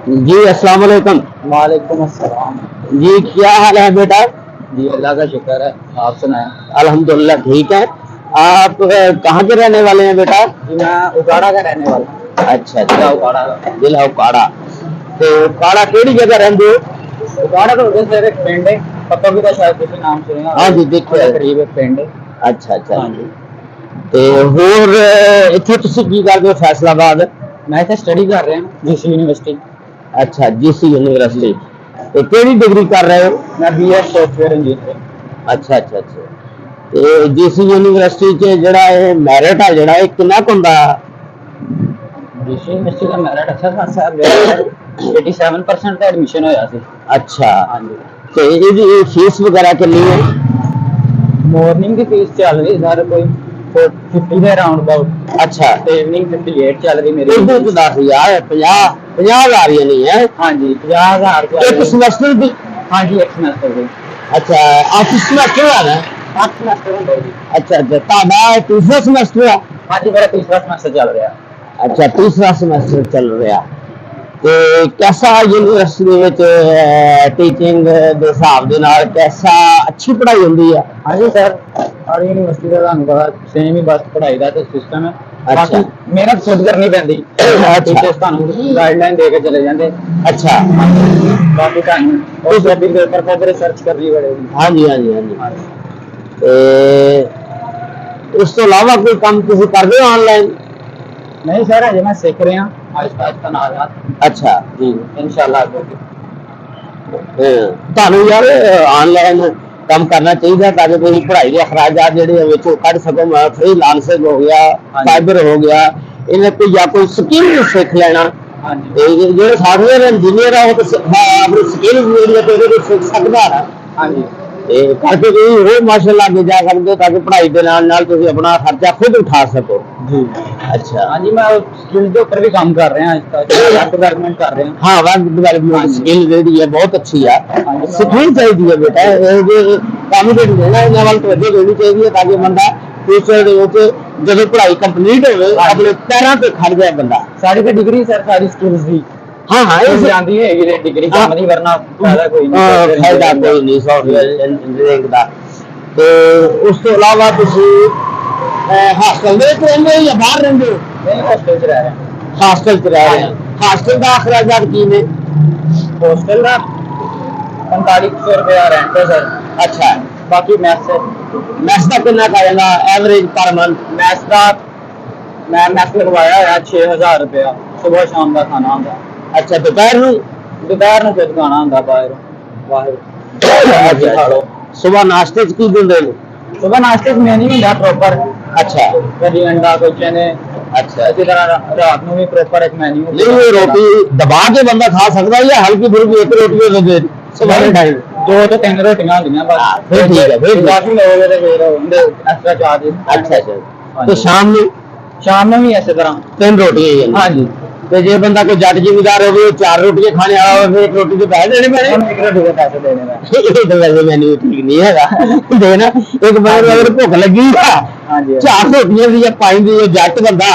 जी अस्सलाम वालेकुम। वालेकुम अस्सलाम। जी क्या हाल है बेटा? जी अल्लाह का शुक्र है, आप सुनाएं। अल्हम्दुलिल्लाह ठीक है। आप कहाँ के रहने वाले हैं बेटा? जी मैं उकाड़ा का रहने वाला हूँ। अच्छा जिला अच्छा, उकाड़ा का। जिला उकाड़ा। तो उकाड़ा केड़ी जगह रहंदे हो? उकाड़ा तो उधर से एक पिंड है, पता भी था शायद किसी नाम सुने ना, हाँ जी देखिए। ਉਹਦੇ करीब एक पिंड है। अच्छा अच्छा। हाँ जी। ਤੇ ਹੋਰ ਇੱਥੇ ਤੁਸੀਂ ਕੀ ਕਰਦੇ ਹੋ ਫੈਸਲਾਬਾਦ? मैं इतना स्टडी कर रहे हैं जीसी यूनिवर्सिटी। अच्छा जीसी जी। यूनिवर्सिटी। ਤੇ ਕਿਹੜੀ ਡਿਗਰੀ ਕਰ ਰਹੇ ਹੋ? मैं बीएस सॉफ्टवेयर इंजीनियरिंग। अच्छा अच्छा अच्छा। ਤੇ जीसी यूनिवर्सिटी 'ਚ ਜਿਹੜਾ ਇਹ ਮੈਰਿਟ ਆ ਜਿਹੜਾ ਇਹ ਕਿੰਨਾ ਕੁ ਹੁੰਦਾ? जीसी यूनिवर्सिटी का मेरिट अच्छा खासा है, मेरा सर 87% का एडमिशन होया सी। अच्छा। हाँ जी। ਤੇ ਇਹਦੀ ਫੀਸ ਵਗੈਰਾ ਕਿੰਨੀ ਹੈ? मॉर्निंग की फीस चल रही सर कोई 50 के राउंड अबाउट। अच्छा। तो इवनिंग 58 चल रही मेरी। ਇਹਦੇ ਚ 10,000 50,000 ਹੀ नहीं है? हाँ जी 50,000 एक सेमेस्टर की? हाँ जी एक सेमेस्टर की। अच्छा 8 सेमेस्टर है ना? 8 सेमेस्टर होंगे जी। अच्छा अच्छा, ਤੁਹਾਡਾ तीसरा सेमेस्टर है? हाँ जी मेरा तीसरा सेमेस्टर चल रहा है। अच्छा तीसरा सेमेस्टर चल रहा। ਤੇ कैसा यूनिवर्सिटी ਵਿੱਚ टीचिंग ਦੇ ਹਿਸਾਬ ਦੇ ਨਾਲ कैसा अच्छी पढ़ाई ਹੁੰਦੀ है? हाँ जी सर और यूनिवर्सिटी का ਤੁਹਾਨੂੰ ਪਤਾ सेम ही बस पढ़ाई का तो सिस्टम है। अच्छा। बाकी मेहनत खुद करनी पैंदी। अच्छा। टीचर्स ਤੁਹਾਨੂੰ गाइडलाइन दे के चले जाते। अच्छा। बाकी ਤੁਹਾਨੂੰ और जब भी पेपर खुद रिसर्च करनी पड़ेगी। हाँ जी हाँ जी हाँ जी। हाँ जी। ਤੇ ਉਸ ਤੋਂ ਇਲਾਵਾ ਕੋਈ ਕੰਮ ਤੁਸੀਂ ਕਰਦੇ ਹੋ ਆਨਲਾਈਨ? नहीं सर अजे मैं सीख रहा आहिस्ता आहिस्ता नाल नाल। अच्छा जी। इंशाल्लाह ਤੁਹਾਨੂੰ ਯਾਰ ਆਨਲਾਈਨ ਕੰਮ ਕਰਨਾ ਚਾਹੀਦਾ ਤਾਂ ਕਿ ਤੁਸੀਂ ਪੜ੍ਹਾਈ ਦੇ ਅਖਰਾਜਾਤ ਜਿਹੜੇ ਵਿੱਚੋਂ ਕੱਢ ਸਕੋ। ਫ੍ਰੀਲਾਂਸਿੰਗ ਹੋ ਗਿਆ, ਫਾਈਬਰ ਹੋ ਗਿਆ, ਇਹਨਾਂ ਕੋਈ ਜਾਂ ਕੋਈ ਸਕਿੱਲ ਸਿੱਖ ਲੈਣਾ। हाँ जी। ਤੇ ਜਿਹੜੇ ਸਾਫਟਵੇਅਰ ਇੰਜੀਨੀਅਰ ਆ ਉਹ ਤਾਂ ਆਪਣੀ ਸਕਿੱਲ ਜਿਹੜੀ ਤੇ ਉਹਦੇ ਸਿੱਖ ਸਕਦਾ ਨਾ। हाँ जी। ਤੇ ਕਰਕੇ ਤੁਸੀਂ ਹੋਰ ਮਾਸ਼ਾਅੱਲਾ ਅੱਗੇ ਜਾ ਸਕਦੇ ਹੋ ਤਾਂ ਕਿ ਪੜ੍ਹਾਈ ਦੇ ਨਾਲ ਨਾਲ ਤੁਸੀਂ ਆਪਣਾ ਖਰਚਾ ਖੁਦ ਉਠਾ ਸਕੋ। जी। अच्छा। हाँ जी मैं स्किल के ऊपर भी काम कर रहे हैं, डेवलपमेंट कर रहे हैं। हाँ वेब डेवलपमेंट स्किल ਜਿਹੜੀ ਹੈ ਬਹੁਤ ਅੱਛੀ ਆ, ਸਿੱਖਣੀ ਚਾਹੀਦੀ ਹੈ ਬੇਟਾ। ਇਹ ਜੇ ਕੰਮ ਜਿਹੜੀ ਹੈ ਨਾ ਇਹਨਾਂ ਵੱਲ ਤਵੱਜੋ ਦੇਣੀ ਚਾਹੀਦੀ ਹੈ ਤਾਂ ਕਿ ਬੰਦਾ ਫਿਊਚਰ ਦੇ ਵਿੱਚ ਜਦੋਂ ਪੜ੍ਹਾਈ ਕੰਪਲੀਟ ਹੋਵੇ ਆਪਣੇ ਪੈਰਾਂ ਤੇ ਖੜ ਜਾਏ ਬੰਦਾ। सारी तो डिग्री सर सारी स्किल्स दी। हाँ हाँ ये जानती है ये डिग्री काम नहीं वरना फायदा कोई नहीं। फायदा कोई नहीं सॉफ्टवेयर इंजीनियरिंग ਦਾ। ਤੇ ਉਸ ਤੋਂ ਇਲਾਵਾ ਤੁਸੀਂ ਹਾਸਟਲ ਦੇ ਵਿੱਚ ਰਹਿੰਦੇ ਹੋ ਜਾਂ ਬਾਹਰ ਰਹਿੰਦੇ ਹੋ? नहीं हॉस्टल च रह रहे हैं। ਹਾਸਟਲ ਚ ਰਹਿ ਰਹੇ ਹੋ। ਹਾਸਟਲ ਦਾ ਅਖਰਾਜਾਤ ਕੀ ਨੇ? हॉस्टल का 4500 रुपया रेंट है सर। अच्छा। बाकी मैथ से मैस का कितना का आएगा एवरेज पर मंथ? मैथ का मैं मैथ लगवाया है 6000 रुपया, सुबह शाम का खाना आता। अच्छा दोपहर ਨੂੰ? दोपहर में फिर खाना आता बाहर बाहर खा लो। सुबह नाश्ते ਚ ਕੀ ਦਿੰਦੇ ਨੇ? सुबह नाश्ते में नहीं मिला प्रॉपर। अच्छा। कभी अंडा कोई चने। अच्छा। इसी तरह रात में भी प्रॉपर एक मेन्यू। नहीं वो रोटी दबा के बंदा खा सकता है या हल्की फुल्की एक रोटी दे दे सुबह के टाइम? 2 तो 3 रोटियां होंदियां बस। फिर ठीक है फिर काफी लोग हैं तो फिर उनके एक्स्ट्रा चार्ज। अच्छा अच्छा। तो शाम में? शाम में भी इसी तरह 3 रोटियां ही? हाँ जी। ਤੇ ਜੇ ਬੰਦਾ ਕੋਈ ਜੱਟ ਜ਼ਿਮੀਦਾਰ ਹੋਵੇ 4 ਰੋਟੀਆਂ ਖਾਣੇ ਵਾਲਾ ਹੋਵੇ ਇੱਕ ਰੋਟੀ ਦੇ ਪੈਸੇ ਦੇਣੇ ਪੈਣੇ? एक रोटी के पैसे देने में। ਇਹ ਤਾਂ ਵੈਸੇ ਮੈਨੂੰ ਠੀਕ ਨਹੀਂ ਹੈਗਾ ਦੇਣਾ। ਇੱਕ ਬੰਦੇ ਨੂੰ ਅਗਰ ਭੁੱਖ ਲੱਗੀ ਆ हाँ जी 4 ਰੋਟੀਆਂ ਦੀ ਜਾਂ 5 ਦੀ ਜੱਟ ਬੰਦਾ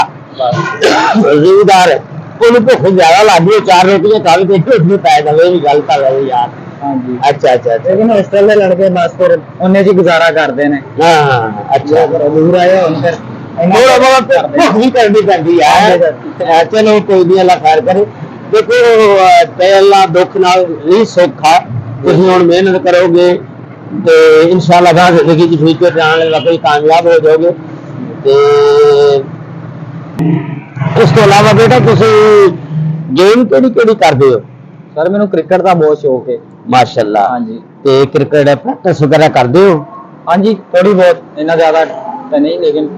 ਜ਼ਿਮੀਦਾਰ ਉਹਨੂੰ ਭੁੱਖ ਜ਼ਿਆਦਾ ਲੱਗ ਗਈ 4 ਰੋਟੀਆਂ ਖਾ ਕੇ ਤੇ ਉਸਨੂੰ ਪੈਸੇ ਦੇਵੇ ਵੀ ਗੱਲ ਤਾਂ ਹੈ ਯਾਰ। हाँ जी। अच्छा अच्छा अच्छा। लेकिन हॉस्टल के लड़के बस फिर उन्हें जी गुजारा करते हैं। हाँ अच्छा। दूर आए हम फिर थोड़ा बहुत भुख भी करनी पैंदी है। चलो कोई नहीं अल्लाह खैर करे। देखो ते अल्लाह दुख नाल नहीं सौखा। तुसीं हुण मेहनत करोगे तो इंशाअल्लाह बाहर जिंदगी च फ्यूचर जाने वाला कोई कामयाब हो जाओगे। ते इस तो अलावा बेटा तुसीं गेम केड़ी करदे हो? सर मैंने क्रिकेट का बहुत शौक है। माशाअल्लाह। हाँ जी। ते क्रिकेट प्रैक्टिस वगैरह करदे हो? हाँ जी थोड़ी बहुत, इतना ज्यादा तो नहीं लेकिन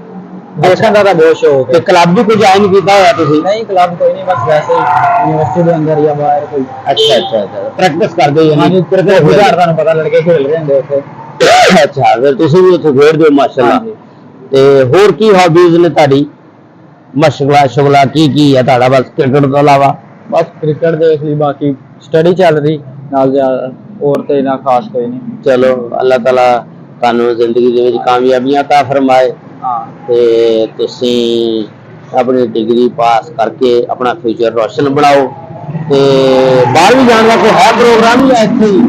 देखने का बहुत शौक है। ते क्लब भी कोई ज्वाइन कीता होया तुसीं? नहीं क्लब कोई नहीं, बस वैसे ही यूनिवर्सिटी के अंदर या बाहर कोई। अच्छा अच्छा अच्छा प्रैक्टिस करदे हो? हाँ जी क्रिकेट बाहर ਤੁਹਾਨੂੰ पता लड़के खेल रहे हैं ਉੱਥੇ। अच्छा फिर तुसीं भी उत्थे खेडदे हो माशाअल्लाह। हाँ जी। ते होर की हॉबीज ने ਤੁਹਾਡੀ? मशगला शुगला की है ਤੁਹਾਡਾ बस क्रिकेट ਤੋਂ ਇਲਾਵਾ? बस क्रिकेट देख ली, बाकी स्टडी चल रही नाल ज्यादा और तो इना खास कोई नहीं। चलो अल्लाह ताला ਤੁਹਾਨੂੰ ਜ਼ਿੰਦਗੀ ਦੇ ਵਿੱਚ ਕਾਮਯਾਬੀਆਂ ਤਾ ਫਰਮਾਏ हाँ ਤੇ ਤੁਸੀਂ ਆਪਣੀ ਡਿਗਰੀ ਪਾਸ ਕਰਕੇ ਆਪਣਾ ਫਿਊਚਰ ਰੋਸ਼ਨ ਬਣਾਓ ਤੇ ਬਾਹਰ ਵੀ ਜਾਣ ਦਾ ਕੋਈ ਹੈ ਪ੍ਰੋਗਰਾਮ ਜਾਂ ਇੱਥੇ ਹੀ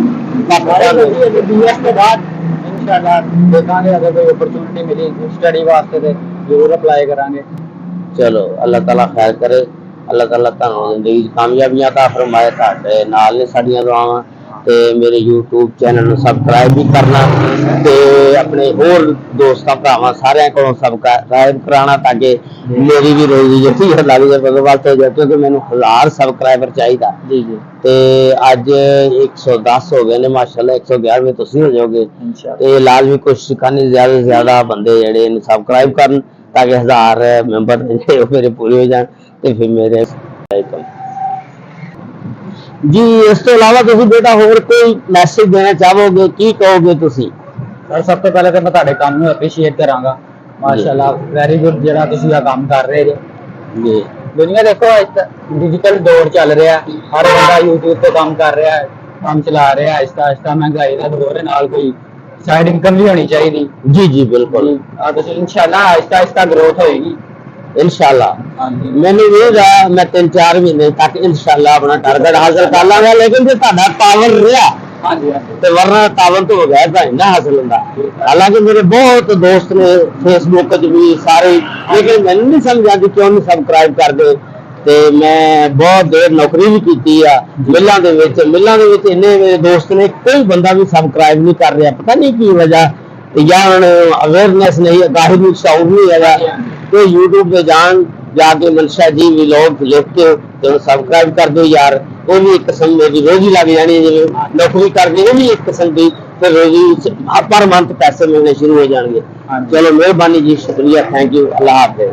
बीएस के बाद इंशाल्लाह देखेंगे, अगर कोई अपॉर्चुनिटी मिली स्टडी वास्ते तो जरूर अप्लाई करांगे। चलो अल्लाह ताला खैर करे, अल्लाह ताला ਤੁਹਾਨੂੰ ਜ਼ਿੰਦਗੀ 'ਚ ਕਾਮਯਾਬੀਆਂ ਤਾ ਫਰਮਾਏ। ਤੁਹਾਡੇ ਨਾਲ ਨੇ ਸਾਡੀਆਂ ਦੁਆਵਾਂ ਤੇ ਮੇਰੇ YouTube ਚੈਨਲ ਨੂੰ ਸਬਸਕ੍ਰਾਈਬ ਵੀ ਕਰਨਾ ਤੇ ਆਪਣੇ ਹੋਰ ਦੋਸਤਾਂ ਭਰਾਵਾਂ ਸਾਰਿਆਂ ਕੋਲੋਂ ਸਬਸਕ੍ਰਾਈਬ ਕਰਾਉਣਾ ਤਾਂ ਕਿ ਮੇਰੀ ਵੀ ਰੋਜ਼ੀ ਜਿਹੜੀ ਲੱਗ ਜਾਏ ਬਦਲਵਾਲ ਤੋਂ ਜਾਏ, ਕਿਉਂਕਿ ਮੈਨੂੰ 1000 ਸਬਸਕ੍ਰਾਈਬਰ ਚਾਹੀਦਾ जी जी ਤੇ ਅੱਜ 110 ਹੋ ਗਏ ਨੇ ਮਾਸ਼ਾਅੱਲਾ, 111ਵੇਂ ਤੁਸੀਂ ਹੋ ਜਾਓਗੇ इंशाल्लाह। ਤੇ ਲਾਜ਼ਮੀ ਕੋਸ਼ਿਸ਼ ਕਰਨੀ ਜ਼ਿਆਦਾ ਤੋਂ ਜ਼ਿਆਦਾ ਬੰਦੇ ਜਿਹੜੇ ਇਹਨੂੰ ਸਬਸਕ੍ਰਾਈਬ ਕਰਨ ਤਾਂ ਕਿ 1000 ਮੈਂਬਰ ਜਿਹੜੇ ਉਹ ਮੇਰੇ ਪੂਰੇ ਹੋ ਜਾਣ ਤੇ ਫਿਰ ਮੇਰੇ ਜੀ। ਇਸ ਤੋਂ ਇਲਾਵਾ ਤੁਸੀਂ ਬੇਟਾ ਹੋਰ ਕੋਈ ਮੈਸੇਜ ਦੇਣਾ ਚਾਹੋਗੇ, ਕੀ ਕਹੋਗੇ ਤੁਸੀਂ? सर सब तो पहले तो मैं ਤੁਹਾਡੇ ਕੰਮ ਨੂੰ ਅਪਰੀਸ਼ੀਏਟ ਕਰਾਂਗਾ। ਮਾਸ਼ਾਅੱਲਾ ਵੈਰੀ ਗੁੱਡ ਜਿਹੜਾ ਤੁਸੀਂ ਆ ਕੰਮ ਕਰ ਰਹੇ ਜੇ। ਜੀ ਦੁਨੀਆ ਦੇਖੋ डिजिटल दौर चल रहा है, हर बंदा यूट्यूब पे काम कर रहा है, काम चला रहा है। आहिस्ता आहिस्ता महंगाई का दौर है, नाल कोई साइड इनकम भी होनी चाहिए। जी जी बिल्कुल इंशाल्लाह आहिस्ता आहिस्ता ग्रोथ होएगी इंशाल्लाह। हाँ जी। मैंने ये रहा मैं 3-4 महीने तक इंशाल्लाह अपना टारगेट हासिल कर लांगा, लेकिन जो ਤੁਹਾਡਾ पावर रहा हाँ जी हाँ जी। ਤੇ ਵਰਨਾ ਤਾਵਨ ਤੋਂ ਬਗੈਰ ਤਾਂ ਇੰਨਾ ਹਾਸਿਲ ਹੁੰਦਾ। ਹਾਲਾਂਕਿ ਮੇਰੇ ਬਹੁਤ ਦੋਸਤ ਨੇ ਫੇਸਬੁੱਕ 'ਚ ਵੀ ਸਾਰੇ, ਲੇਕਿਨ ਮੈਨੂੰ ਨਹੀਂ ਸਮਝ ਆਉਂਦੀ ਕਿਉਂ ਨਹੀਂ ਸਬਸਕ੍ਰਾਈਬ ਕਰਦੇ। ਤੇ ਮੈਂ ਬਹੁਤ ਦੇਰ ਨੌਕਰੀ ਵੀ ਕੀਤੀ ਆ ਮਿੱਲਾਂ ਦੇ ਵਿੱਚ ਇੰਨੇ ਮੇਰੇ ਦੋਸਤ ਨੇ, ਕੋਈ ਬੰਦਾ ਵੀ ਸਬਸਕ੍ਰਾਈਬ ਨਹੀਂ ਕਰ ਰਿਹਾ, ਪਤਾ ਨਹੀਂ ਕੀ ਵਜ੍ਹਾ, ਜਾਂ ਹੁਣ ਅਵੇਅਰਨੈਸ ਨਹੀਂ, ਅਗਾਹੀ ਨੂੰ ਸ਼ੌਰ ਨਹੀਂ ਹੈਗਾ। ਤੇ YouTube ਤੇ जाके मनशा जी व्लॉग लिख के तो सब्सक्राइब कर दो यार, वो भी एक किस्म मेरी रोजी लग जानी है। जिवें नौकरी करके वो भी एक किस्म की फिर रोजी पर मंथ पैसे मिलने शुरू हो जाएंगे। चलो मेहरबानी जी, शुक्रिया, थैंक यू, अल्लाह हाफिज़।